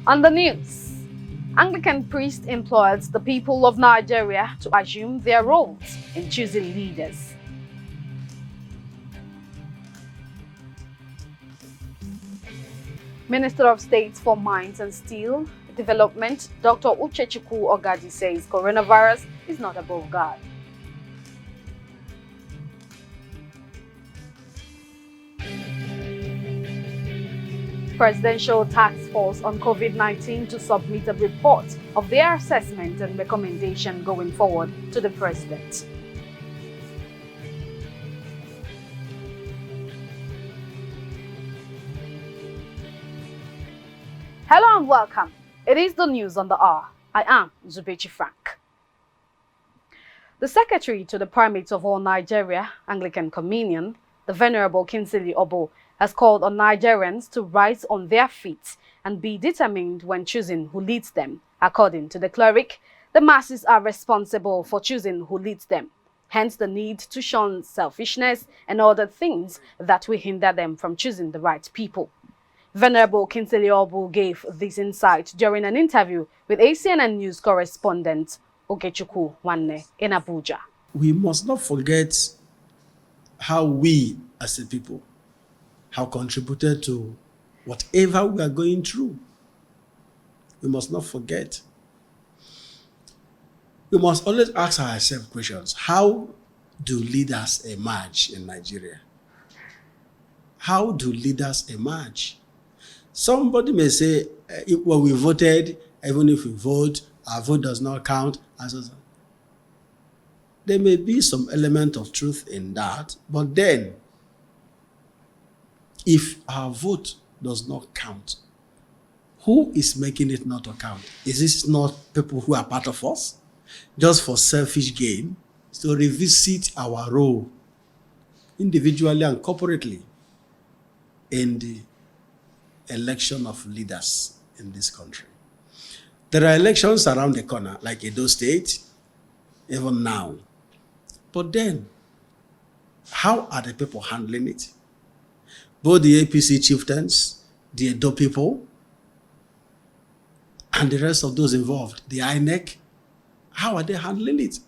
On the news, Anglican priest implores the people of Nigeria to assume their roles in choosing leaders. Minister of State for Mines and Steel Development, Dr. Uchechukwu Ogadi, says coronavirus is not above God. Presidential Task Force on COVID-19 to submit a report of their assessment and recommendation going forward to the President. Hello and welcome. It is the news on the hour. I am Zubechi Frank. The Secretary to the Primates of all Nigeria, Anglican Communion, the Venerable Kingsley Obo, has called on Nigerians to rise on their feet and be determined when choosing who leads them. According to the cleric, the masses are responsible for choosing who leads them. Hence the need to shun selfishness and other things that will hinder them from choosing the right people. Venerable Kingsley Obo gave this insight during an interview with ACNN News correspondent Okechukwu Nwanne in Abuja. We must not forget how we as a people have contributed to whatever we are going through. We must not forget. We must always ask ourselves questions. How do leaders emerge in Nigeria? How do leaders emerge? Somebody may say, well, we voted, even if we vote, our vote does not count. And so. There may be some element of truth in that, but then, if our vote does not count, who is making it not to count? Is this not people who are part of us? Just for selfish gain, to revisit our role individually and corporately in the election of leaders in this country. There are elections around the corner, like Edo State, even now. But then, how are the people handling it? Both the APC chieftains, the Edo people, and the rest of those involved, the INEC, how are they handling it?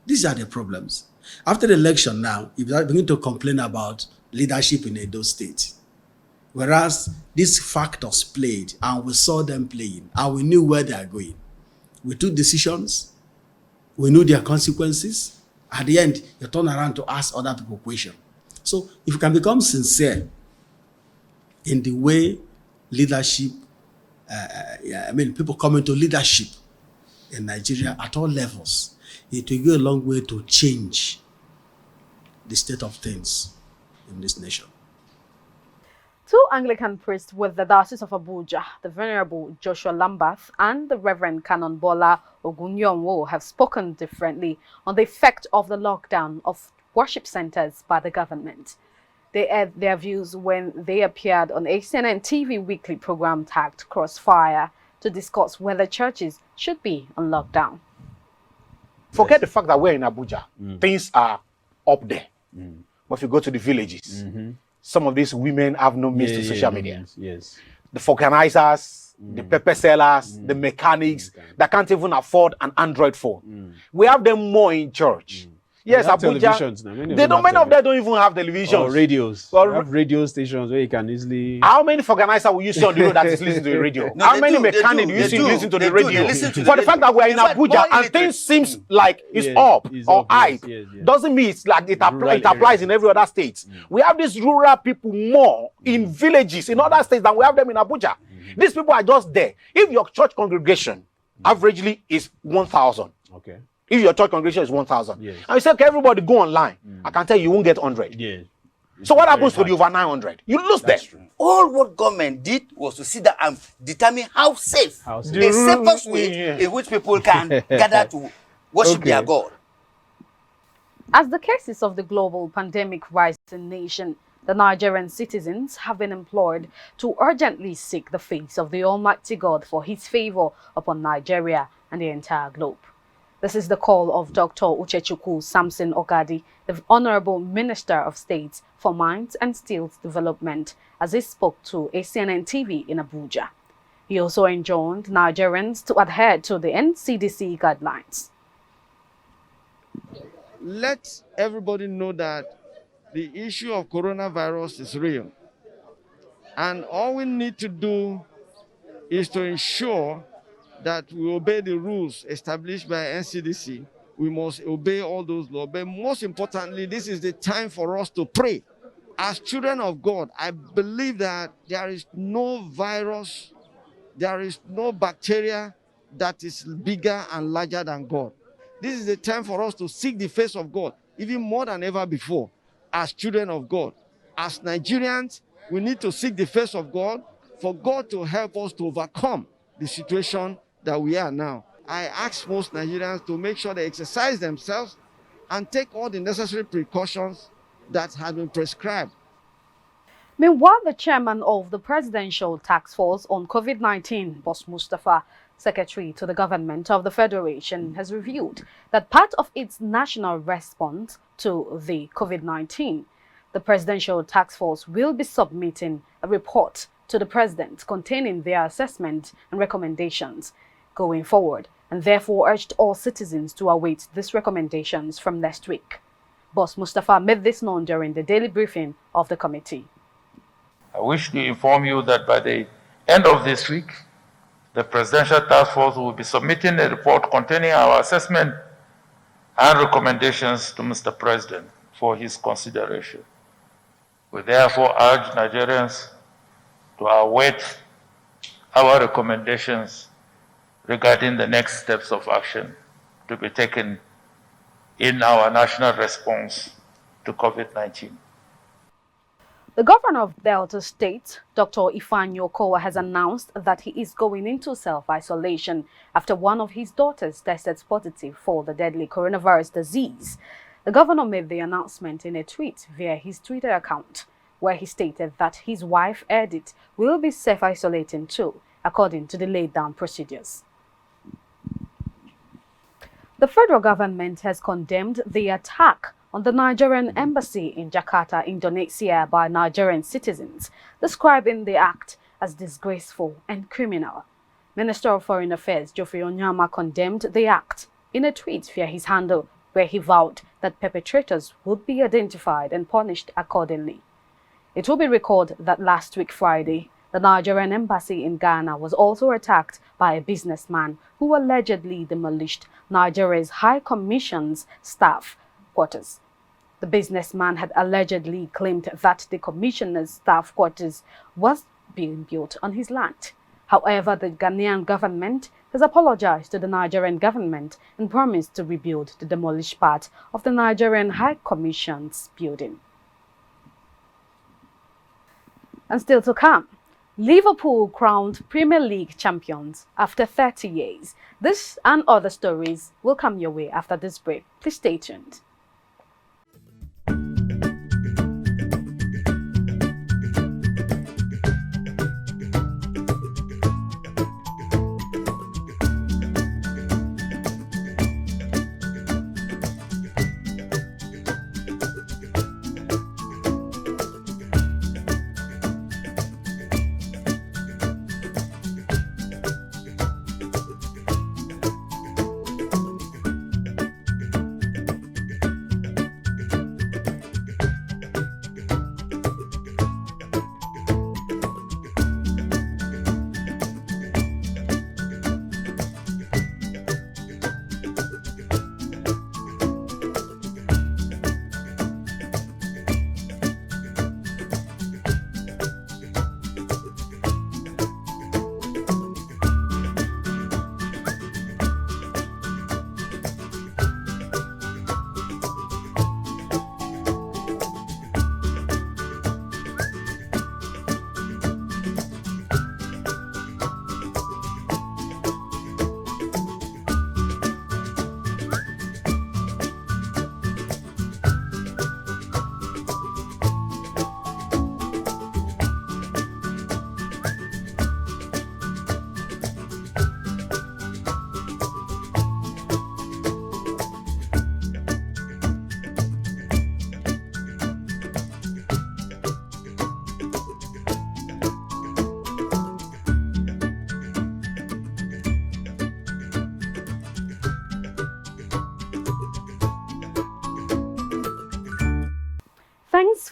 These are the problems. After the election now, you begin to complain about leadership in Edo State. Whereas these factors played, and we saw them playing, and we knew where they are going. We took decisions, we knew their consequences. At the end, you turn around to ask other people questions. So if you can become sincere in the way leadership, people come into leadership in Nigeria at all levels, it will go a long way to change the state of things in this nation. Two Anglican priests with the Diocese of Abuja, the Venerable Joshua Lambath and the Reverend Canon Bola Ogunyonwo, have spoken differently on the effect of the lockdown of worship centers by the government. They aired their views when they appeared on ACNNTV weekly program tagged Crossfire to discuss whether churches should be on lockdown. Forget the fact that we're in Abuja. Things are up there. But if you go to the villages, some of these women have no means to social media. Yes. The organizers, the pepper sellers, the mechanics that can't even afford an Android phone. We have them more in church. Yes, Abuja. Many of them don't even have televisions. Or radios. Or have radio stations where you can easily. How many organizers will you see on the road that is listening to the radio? How many mechanics do you see listen to the radio? For the fact that we're in Abuja and things seems like it's up or high, doesn't mean it's like it applies in every other state. We have these rural people more in villages in other states than we have them in Abuja. These people are just there. If your church congregation averagely is 1,000. Okay. If your church congregation is 1,000, yes, and you say, okay, everybody go online, I can tell you, you won't get 100. Yes. So what happens to the over 900? You lose them. True. All what government did was to sit down and determine how safe, the safest way in which people can gather to worship their God. As the cases of the global pandemic rise in the nation, the Nigerian citizens have been implored to urgently seek the face of the Almighty God for his favor upon Nigeria and the entire globe. This is the call of Dr. Uchechukwu Samson Ogadi, the Honorable Minister of State for Mines and Steel Development, as he spoke to ACNNTV in Abuja. He also enjoined Nigerians to adhere to the NCDC guidelines. Let everybody know that the issue of coronavirus is real. And all we need to do is to ensure that we obey the rules established by NCDC. We must obey all those laws. But most importantly, this is the time for us to pray. As children of God, I believe that there is no virus, there is no bacteria that is bigger and larger than God. This is the time for us to seek the face of God, even more than ever before, as children of God. As Nigerians, we need to seek the face of God for God to help us to overcome the situation that we are now. I ask most Nigerians to make sure they exercise themselves and take all the necessary precautions that have been prescribed. Meanwhile, the chairman of the Presidential Task Force on COVID-19, Boss Mustapha, secretary to the government of the Federation, has revealed that part of its national response to the COVID-19, the Presidential Task Force will be submitting a report to the President containing their assessment and recommendations going forward, and therefore urged all citizens to await these recommendations from next week. Boss Mustapha made this known during the daily briefing of the committee. I wish to inform you that by the end of this week, the Presidential Task Force will be submitting a report containing our assessment and recommendations to Mr. President for his consideration. We therefore urge Nigerians to await our recommendations regarding the next steps of action to be taken in our national response to COVID-19. The governor of Delta State, Dr. Ifeanyi Okowa, has announced that he is going into self-isolation after one of his daughters tested positive for the deadly coronavirus disease. The governor made the announcement in a tweet via his Twitter account, where he stated that his wife, Edith, will be self-isolating too, according to the laid-down procedures. The federal government has condemned the attack on the Nigerian embassy in Jakarta, Indonesia by Nigerian citizens, describing the act as disgraceful and criminal. Minister of Foreign Affairs Geoffrey Onyama condemned the act in a tweet via his handle, where he vowed that perpetrators would be identified and punished accordingly. It will be recalled that last week Friday, the Nigerian embassy in Ghana was also attacked by a businessman who allegedly demolished Nigeria's High Commission's staff quarters. The businessman had allegedly claimed that the commissioner's staff quarters was being built on his land. However, the Ghanaian government has apologized to the Nigerian government and promised to rebuild the demolished part of the Nigerian High Commission's building. And still to come, Liverpool crowned Premier League champions after 30 years. This and other stories will come your way after this break. Please stay tuned.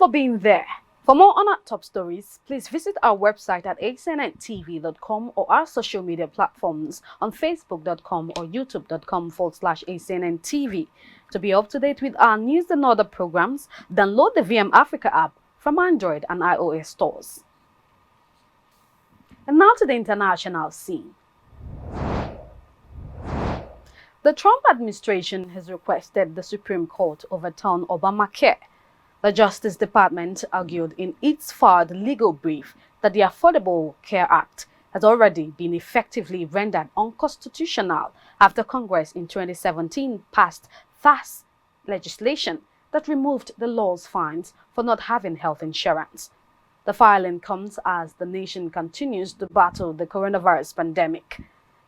for being there. For more on our top stories, please visit our website at acnntv.com or our social media platforms on facebook.com or youtube.com/ACNNTV. To be up to date with our news and other programs, download the VM Africa app from Android and iOS stores. And now to the international scene. The Trump administration has requested the Supreme Court overturn Obamacare. The Justice Department argued in its filed legal brief that the Affordable Care Act has already been effectively rendered unconstitutional after Congress in 2017 passed FAST legislation that removed the law's fines for not having health insurance. The filing comes as the nation continues to battle the coronavirus pandemic.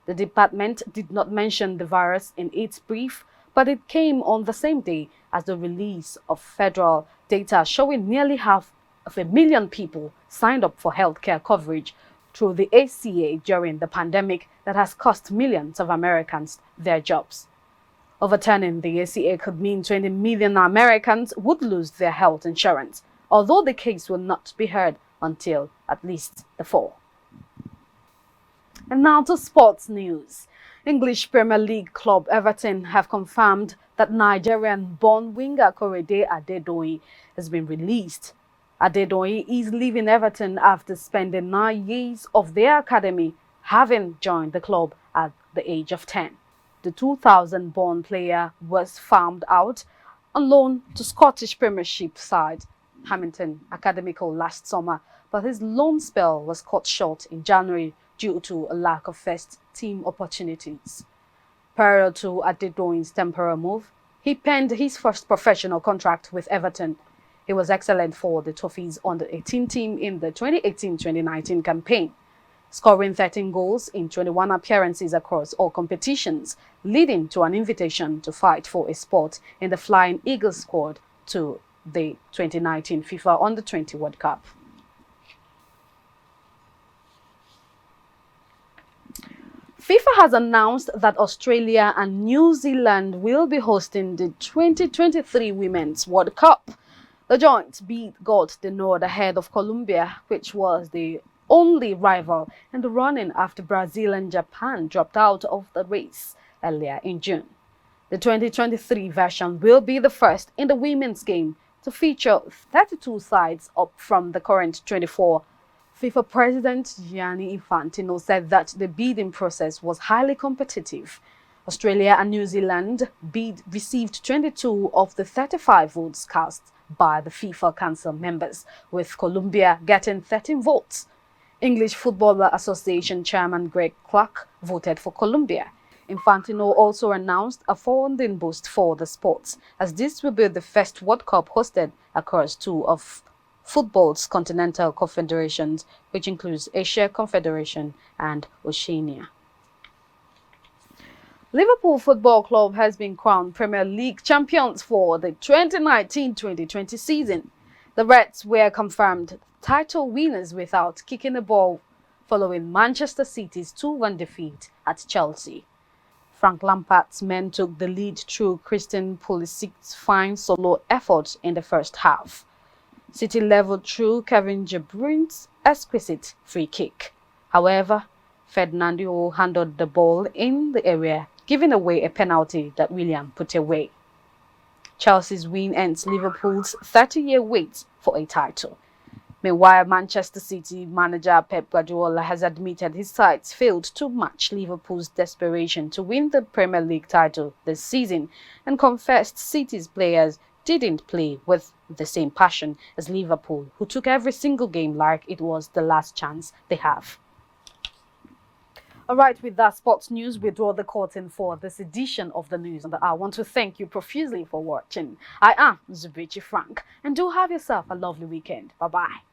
The department did not mention the virus in its brief, but it came on the same day as the release of federal data showing nearly 500,000 people signed up for healthcare coverage through the ACA during the pandemic that has cost millions of Americans their jobs. Overturning the ACA could mean 20 million Americans would lose their health insurance, although the case will not be heard until at least the fall. And now to sports news. English Premier League club Everton have confirmed that Nigerian-born winger Korede Adedoyin has been released. Adedoyin is leaving Everton after spending 9 years of their academy, having joined the club at the age of 10. The 2000-born player was farmed out on loan to Scottish Premiership side Hamilton Academical last summer, but his loan spell was cut short in January due to a lack of first-team opportunities. Prior to Adedoyin's temporary move, he penned his first professional contract with Everton. He was excellent for the Toffees under-18 team in the 2018-2019 campaign, scoring 13 goals in 21 appearances across all competitions, leading to an invitation to fight for a spot in the Flying Eagles squad to the 2019 FIFA Under-20 World Cup. FIFA has announced that Australia and New Zealand will be hosting the 2023 Women's World Cup. The joint bid got the nod ahead of Colombia, which was the only rival in the running after Brazil and Japan dropped out of the race earlier in June. The 2023 version will be the first in the women's game to feature 32 sides up from the current 24. FIFA President Gianni Infantino said that the bidding process was highly competitive. Australia and New Zealand received 22 of the 35 votes cast by the FIFA Council members, with Colombia getting 13 votes. English Football Association Chairman Greg Clark voted for Colombia. Infantino also announced a funding boost for the sports, as this will be the first World Cup hosted across two of football's continental confederations, which includes Asia Confederation and Oceania. Liverpool Football Club has been crowned Premier League champions for the 2019-2020 season. The Reds were confirmed title winners without kicking a ball following Manchester City's 2-1 defeat at Chelsea. Frank Lampard's men took the lead through Christian Pulisic's fine solo effort in the first half. City leveled through Kevin De Bruyne's exquisite free kick. However, Fernandinho handled the ball in the area, giving away a penalty that Willian put away. Chelsea's win ends Liverpool's 30-year wait for a title. Meanwhile, Manchester City manager Pep Guardiola has admitted his sides failed to match Liverpool's desperation to win the Premier League title this season, and confessed City's players didn't play with the same passion as Liverpool, who took every single game like it was the last chance they have. All right, with that sports news, we draw the curtain for this edition of the News on the Hour. I want to thank you profusely for watching. I am Zubechi Frank, and do have yourself a lovely weekend. Bye-bye.